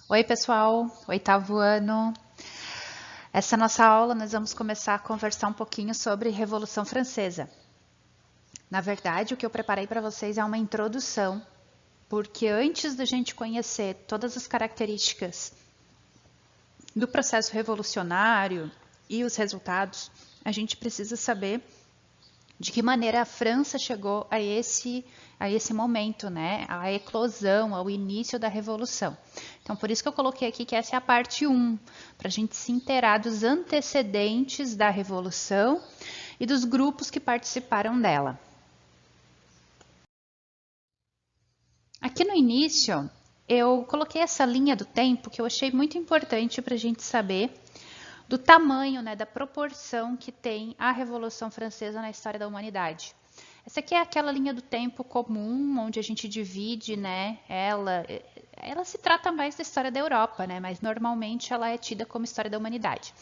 Oi, pessoal, oitavo ano. Essa nossa aula nós vamos começar a conversar um pouquinho sobre Revolução Francesa. Na verdade, o que eu preparei para vocês é uma introdução, porque antes da gente conhecer todas as características do processo revolucionário e os resultados, a gente precisa saber de que maneira a França chegou a esse momento, né? A eclosão, ao início da Revolução. Então, por isso que eu coloquei aqui que essa é a parte 1, para a gente se inteirar dos antecedentes da Revolução e dos grupos que participaram dela. Aqui no início, eu coloquei essa linha do tempo que eu achei muito importante para a gente saber do tamanho, né, da proporção que tem a Revolução Francesa na história da humanidade. Essa aqui é aquela linha do tempo comum, onde a gente divide, né, ela se trata mais da história da Europa, né, mas normalmente ela é tida como história da humanidade.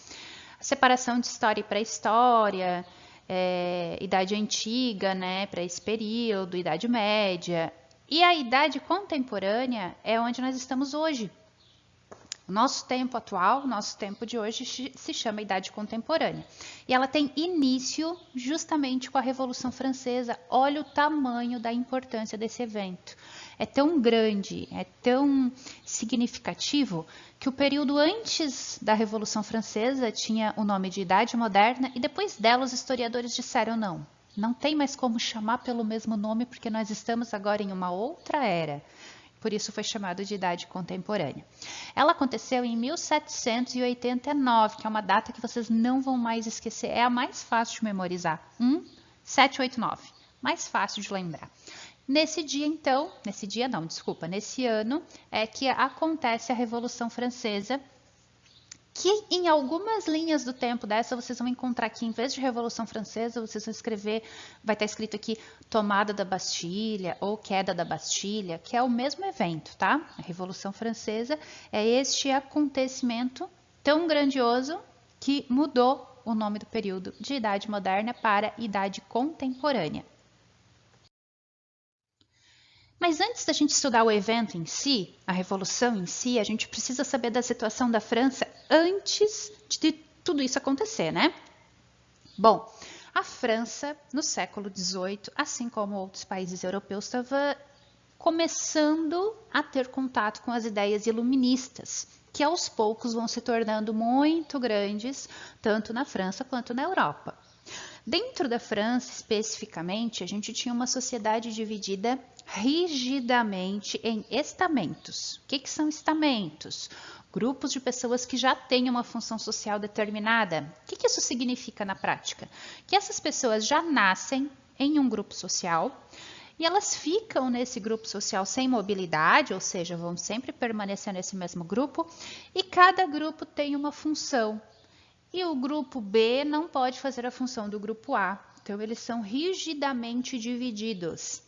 A separação de história e pré-história, Idade Antiga, né, para esse período, Idade Média, e a Idade Contemporânea é onde nós estamos hoje. O nosso tempo atual, o nosso tempo de hoje se chama Idade Contemporânea. E ela tem início justamente com a Revolução Francesa. Olha o tamanho da importância desse evento. É tão grande, é tão significativo, que o período antes da Revolução Francesa tinha o nome de Idade Moderna e depois dela os historiadores disseram não tem mais como chamar pelo mesmo nome porque nós estamos agora em uma outra era. Por isso foi chamado de Idade Contemporânea. Ela aconteceu em 1789, que é uma data que vocês não vão mais esquecer. É a mais fácil de memorizar. 1789. Mais fácil de lembrar. Nesse dia, então, nesse ano, é que acontece a Revolução Francesa, que em algumas linhas do tempo dessa vocês vão encontrar que em vez de Revolução Francesa, vocês vão escrever, vai estar escrito aqui tomada da Bastilha ou queda da Bastilha, que é o mesmo evento, tá? A Revolução Francesa é este acontecimento tão grandioso que mudou o nome do período de Idade Moderna para Idade Contemporânea. Mas antes da gente estudar o evento em si, a Revolução em si, a gente precisa saber da situação da França antes de tudo isso acontecer, né? Bom, a França, no século XVIII, assim como outros países europeus, estava começando a ter contato com as ideias iluministas, que aos poucos vão se tornando muito grandes, tanto na França quanto na Europa. Dentro da França, especificamente, a gente tinha uma sociedade dividida rigidamente em estamentos. O que são estamentos? Grupos de pessoas que já têm uma função social determinada. O que isso significa na prática? Que essas pessoas já nascem em um grupo social e elas ficam nesse grupo social sem mobilidade, ou seja, vão sempre permanecer nesse mesmo grupo, e cada grupo tem uma função. E o grupo B não pode fazer a função do grupo A. Então, eles são rigidamente divididos.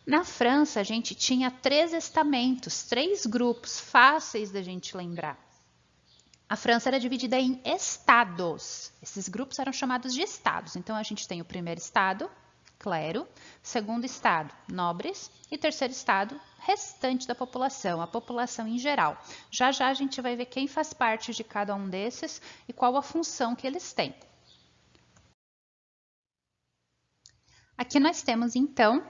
Na França, a gente tinha 3 estamentos, 3 grupos fáceis da gente lembrar. A França era dividida em estados. Esses grupos eram chamados de estados. Então, a gente tem o primeiro estado, clero, segundo estado, nobres, e terceiro estado, restante da população, a população em geral. Já já a gente vai ver quem faz parte de cada um desses e qual a função que eles têm. Aqui nós temos, então,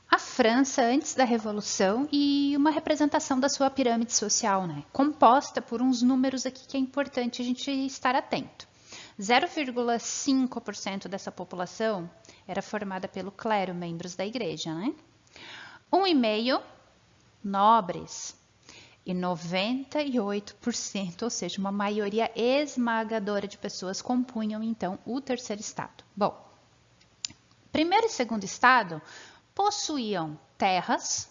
a França antes da Revolução e uma representação da sua pirâmide social, né? Composta por uns números aqui que é importante a gente estar atento. 0,5% dessa população era formada pelo clero, membros da igreja, né? 1,5% nobres e 98%, ou seja, uma maioria esmagadora de pessoas compunham então o terceiro estado. Bom, primeiro e segundo estado possuíam terras,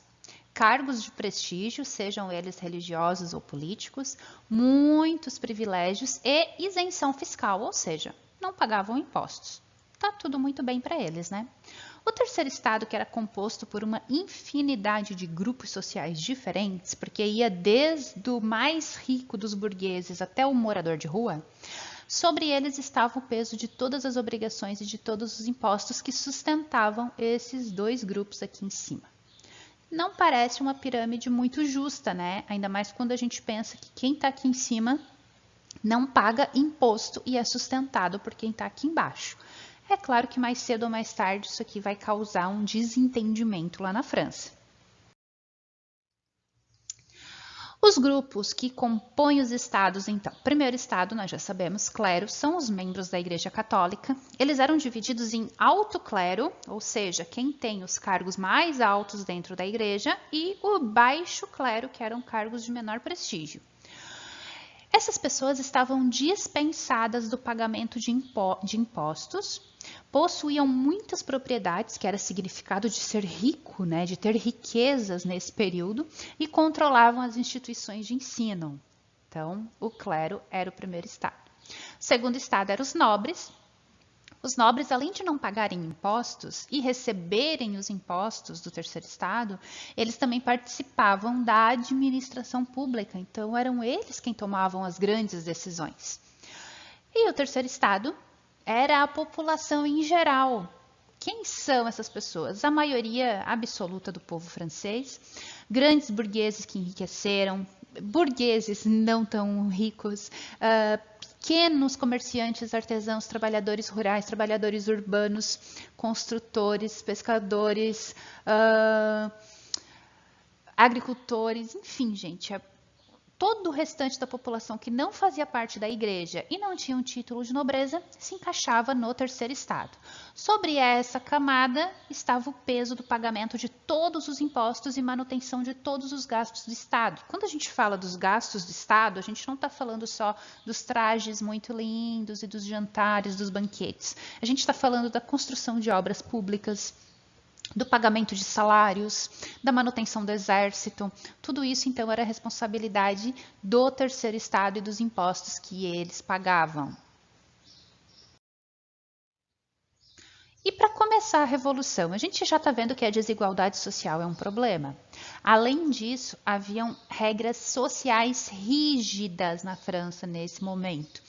cargos de prestígio, sejam eles religiosos ou políticos, muitos privilégios e isenção fiscal, ou seja, não pagavam impostos. Tá tudo muito bem para eles, né? O terceiro estado, que era composto por uma infinidade de grupos sociais diferentes, porque ia desde o mais rico dos burgueses até o morador de rua, sobre eles estava o peso de todas as obrigações e de todos os impostos que sustentavam esses 2 grupos aqui em cima. Não parece uma pirâmide muito justa, né? Ainda mais quando a gente pensa que quem está aqui em cima não paga imposto e é sustentado por quem está aqui embaixo. É claro que mais cedo ou mais tarde isso aqui vai causar um desentendimento lá na França. Os grupos que compõem os estados, então, primeiro estado, nós já sabemos, clero, são os membros da Igreja Católica. Eles eram divididos em alto clero, ou seja, quem tem os cargos mais altos dentro da igreja, e o baixo clero, que eram cargos de menor prestígio. Essas pessoas estavam dispensadas do pagamento de impostos, possuíam muitas propriedades, que era significado de ser rico, né, de ter riquezas nesse período, e controlavam as instituições de ensino. Então, o clero era o primeiro estado. O segundo estado eram os nobres. Os nobres, além de não pagarem impostos e receberem os impostos do terceiro estado, eles também participavam da administração pública, então eram eles quem tomavam as grandes decisões. E o terceiro estado era a população em geral. Quem são essas pessoas? A maioria absoluta do povo francês, grandes burgueses que enriqueceram, burgueses não tão ricos, pequenos comerciantes, artesãos, trabalhadores rurais, trabalhadores urbanos, construtores, pescadores, agricultores, enfim, gente, todo o restante da população que não fazia parte da igreja e não tinha um título de nobreza se encaixava no terceiro estado. Sobre essa camada estava o peso do pagamento de todos os impostos e manutenção de todos os gastos do estado. Quando a gente fala dos gastos do estado, a gente não está falando só dos trajes muito lindos e dos jantares, dos banquetes. A gente está falando da construção de obras públicas, do pagamento de salários, da manutenção do exército. Tudo isso, então, era responsabilidade do terceiro estado e dos impostos que eles pagavam. E para começar a revolução, a gente já está vendo que a desigualdade social é um problema. Além disso, haviam regras sociais rígidas na França nesse momento.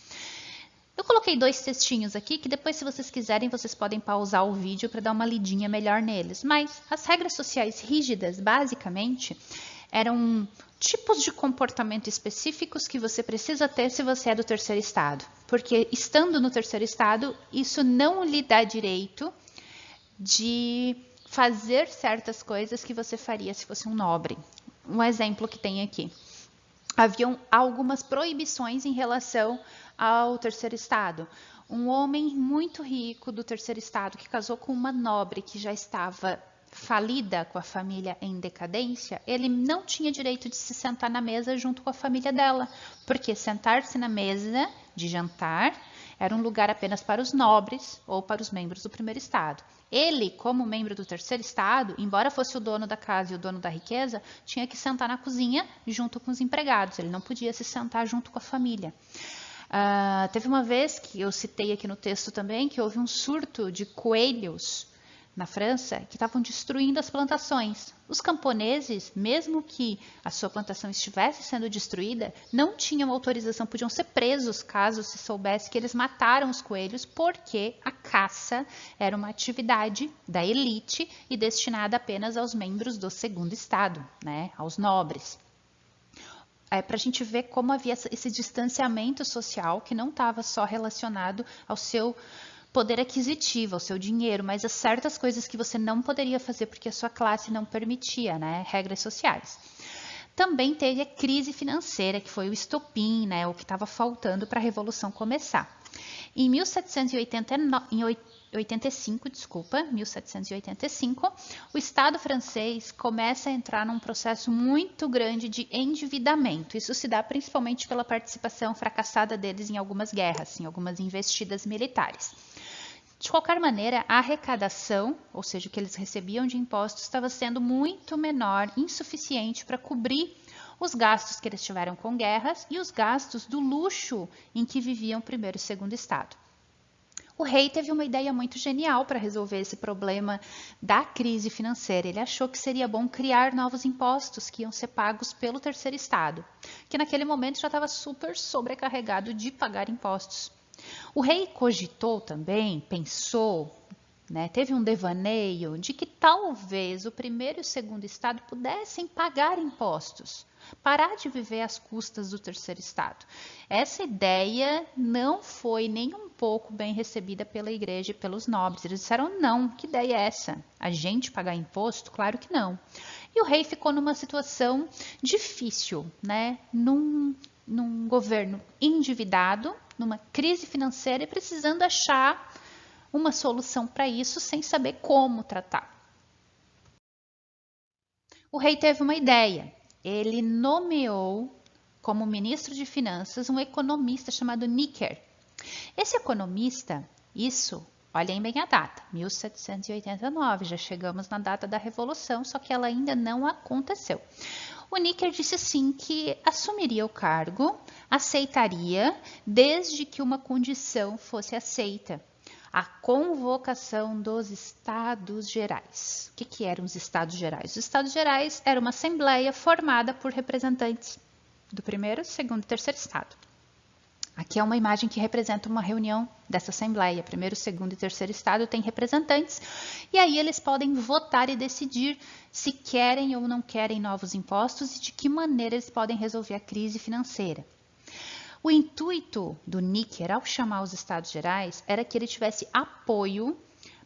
Eu coloquei 2 textinhos aqui que depois, se vocês quiserem, vocês podem pausar o vídeo para dar uma lidinha melhor neles. Mas as regras sociais rígidas, basicamente, eram tipos de comportamento específicos que você precisa ter se você é do terceiro estado. Porque estando no terceiro estado, isso não lhe dá direito de fazer certas coisas que você faria se fosse um nobre. Um exemplo que tem aqui. Haviam algumas proibições em relação ao terceiro estado. Um homem muito rico do terceiro estado que casou com uma nobre que já estava falida, com a família em decadência, ele não tinha direito de se sentar na mesa junto com a família dela, porque sentar-se na mesa de jantar era um lugar apenas para os nobres ou para os membros do primeiro estado. Ele, como membro do terceiro estado, embora fosse o dono da casa e o dono da riqueza, tinha que sentar na cozinha junto com os empregados, ele não podia se sentar junto com a família. Teve uma vez que eu citei aqui no texto também que houve um surto de coelhos na França que estavam destruindo as plantações. Os camponeses, mesmo que a sua plantação estivesse sendo destruída, não tinham autorização, podiam ser presos caso se soubesse que eles mataram os coelhos, porque a caça era uma atividade da elite e destinada apenas aos membros do segundo estado, né, aos nobres. Para a gente ver como havia esse distanciamento social que não estava só relacionado ao seu poder aquisitivo, ao seu dinheiro, mas a certas coisas que você não poderia fazer porque a sua classe não permitia, né? Regras sociais. Também teve a crise financeira, que foi o estopim, né? O que estava faltando para a Revolução começar. Em 1785, o Estado francês começa a entrar num processo muito grande de endividamento. Isso se dá principalmente pela participação fracassada deles em algumas guerras, em algumas investidas militares. De qualquer maneira, a arrecadação, ou seja, o que eles recebiam de impostos, estava sendo muito menor, insuficiente para cobrir os gastos que eles tiveram com guerras e os gastos do luxo em que viviam o primeiro e segundo estado. O rei teve uma ideia muito genial para resolver esse problema da crise financeira. Ele achou que seria bom criar novos impostos que iam ser pagos pelo terceiro estado, que naquele momento já estava super sobrecarregado de pagar impostos. O rei cogitou também, pensou, né, teve um devaneio de que talvez o primeiro e o segundo estado pudessem pagar impostos, parar de viver às custas do terceiro estado. Essa ideia não foi nem um pouco bem recebida pela igreja e pelos nobres. Eles disseram, não, que ideia é essa? A gente pagar imposto? Claro que não. E o rei ficou numa situação difícil, né, num governo endividado, numa crise financeira e precisando achar uma solução para isso sem saber como tratar. O rei teve uma ideia. Ele nomeou como ministro de Finanças um economista chamado Necker. Esse economista, olhem bem a data, 1789, já chegamos na data da Revolução, só que ela ainda não aconteceu. O Necker disse sim que assumiria o cargo, aceitaria, desde que uma condição fosse aceita. A convocação dos Estados Gerais. O que eram os Estados Gerais? Os Estados Gerais era uma assembleia formada por representantes do primeiro, segundo e terceiro estado. Aqui é uma imagem que representa uma reunião dessa assembleia. Primeiro, segundo e terceiro estado tem representantes e aí eles podem votar e decidir se querem ou não querem novos impostos e de que maneira eles podem resolver a crise financeira. O intuito do Necker, ao chamar os Estados Gerais, era que ele tivesse apoio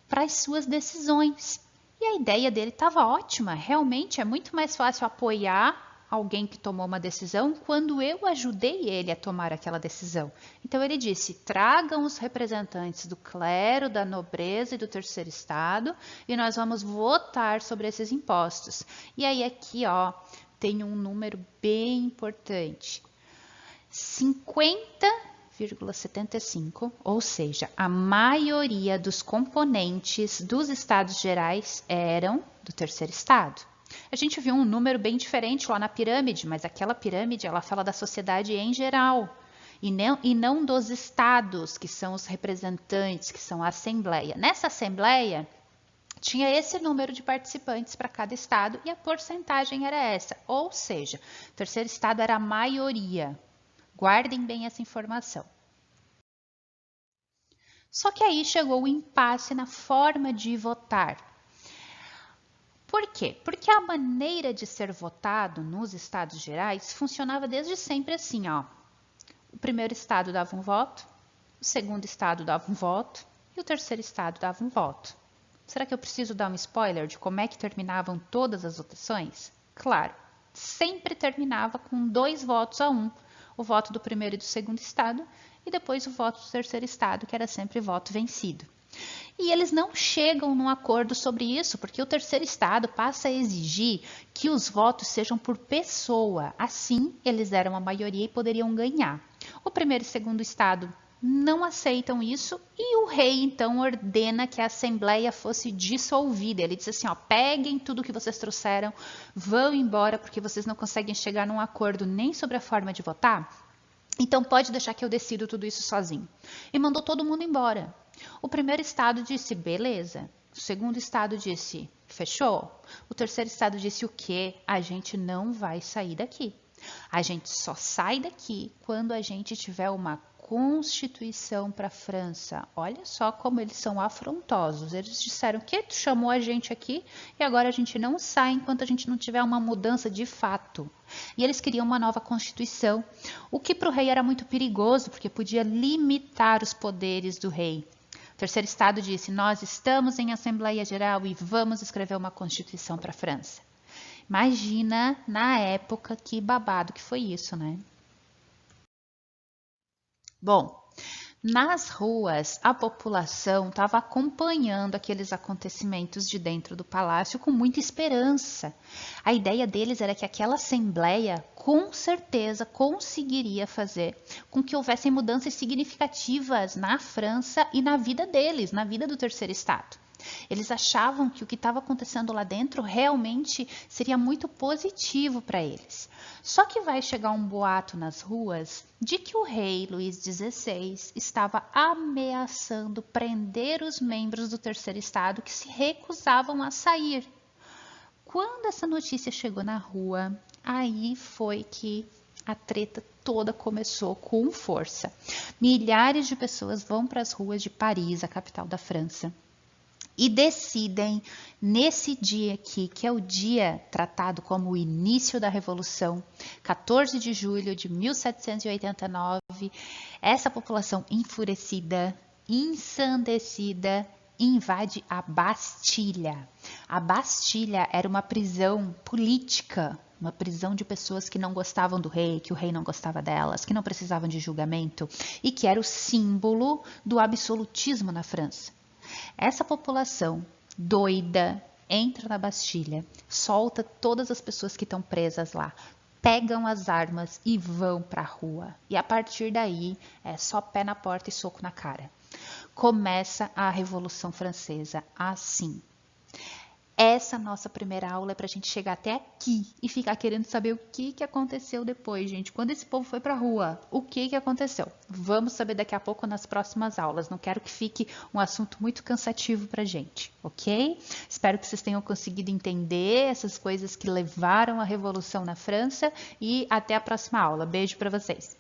para as suas decisões. E a ideia dele estava ótima. Realmente é muito mais fácil apoiar alguém que tomou uma decisão quando eu ajudei ele a tomar aquela decisão. Então ele disse, tragam os representantes do clero, da nobreza e do terceiro estado e nós vamos votar sobre esses impostos. E aí aqui tem um número bem importante. 50,75, ou seja, a maioria dos componentes dos Estados Gerais eram do terceiro estado. A gente viu um número bem diferente lá na pirâmide, mas aquela pirâmide ela fala da sociedade em geral e não dos estados, que são os representantes, que são a assembleia. Nessa assembleia tinha esse número de participantes para cada estado e a porcentagem era essa, ou seja, o terceiro estado era a maioria. Guardem bem essa informação. Só que aí chegou o impasse na forma de votar. Por quê? Porque a maneira de ser votado nos Estados Gerais funcionava desde sempre assim, O primeiro estado dava um voto, o segundo estado dava um voto e o terceiro estado dava um voto. Será que eu preciso dar um spoiler de como é que terminavam todas as votações? Claro, sempre terminava com 2 votos a 1. O voto do primeiro e do segundo estado, e depois o voto do terceiro estado, que era sempre voto vencido. E eles não chegam num acordo sobre isso, porque o terceiro estado passa a exigir que os votos sejam por pessoa. Assim, eles eram a maioria e poderiam ganhar. O primeiro e segundo estado não aceitam isso e o rei, então, ordena que a assembleia fosse dissolvida. Ele diz assim, peguem tudo que vocês trouxeram, vão embora porque vocês não conseguem chegar num acordo nem sobre a forma de votar. Então, pode deixar que eu decido tudo isso sozinho. E mandou todo mundo embora. O primeiro estado disse, beleza. O segundo estado disse, fechou. O terceiro estado disse, o quê? A gente não vai sair daqui. A gente só sai daqui quando a gente tiver uma Constituição para a França. Olha só como eles são afrontosos. Eles disseram que tu chamou a gente aqui e agora a gente não sai enquanto a gente não tiver uma mudança de fato. E eles queriam uma nova Constituição, o que para o rei era muito perigoso, porque podia limitar os poderes do rei. O terceiro estado disse, nós estamos em Assembleia Geral e vamos escrever uma Constituição para a França. Imagina na época que babado que foi isso, né? Bom, nas ruas a população estava acompanhando aqueles acontecimentos de dentro do palácio com muita esperança. A ideia deles era que aquela assembleia com certeza conseguiria fazer com que houvessem mudanças significativas na França e na vida deles, na vida do terceiro estado. Eles achavam que o que estava acontecendo lá dentro realmente seria muito positivo para eles. Só que vai chegar um boato nas ruas de que o rei Luís XVI estava ameaçando prender os membros do terceiro estado que se recusavam a sair. Quando essa notícia chegou na rua, aí foi que a treta toda começou com força. Milhares de pessoas vão para as ruas de Paris, a capital da França. e decidem, nesse dia aqui, que é o dia tratado como o início da Revolução, 14 de julho de 1789, essa população enfurecida, ensandecida, invade a Bastilha. A Bastilha era uma prisão política, uma prisão de pessoas que não gostavam do rei, que o rei não gostava delas, que não precisavam de julgamento e que era o símbolo do absolutismo na França. Essa população doida entra na Bastilha, solta todas as pessoas que estão presas lá, pegam as armas e vão para a rua. E a partir daí é só pé na porta e soco na cara. Começa a Revolução Francesa assim. Essa nossa primeira aula é para a gente chegar até aqui e ficar querendo saber o que aconteceu depois, gente. Quando esse povo foi para a rua, o que aconteceu? Vamos saber daqui a pouco nas próximas aulas. Não quero que fique um assunto muito cansativo para a gente, ok? Espero que vocês tenham conseguido entender essas coisas que levaram à Revolução na França e até a próxima aula. Beijo para vocês!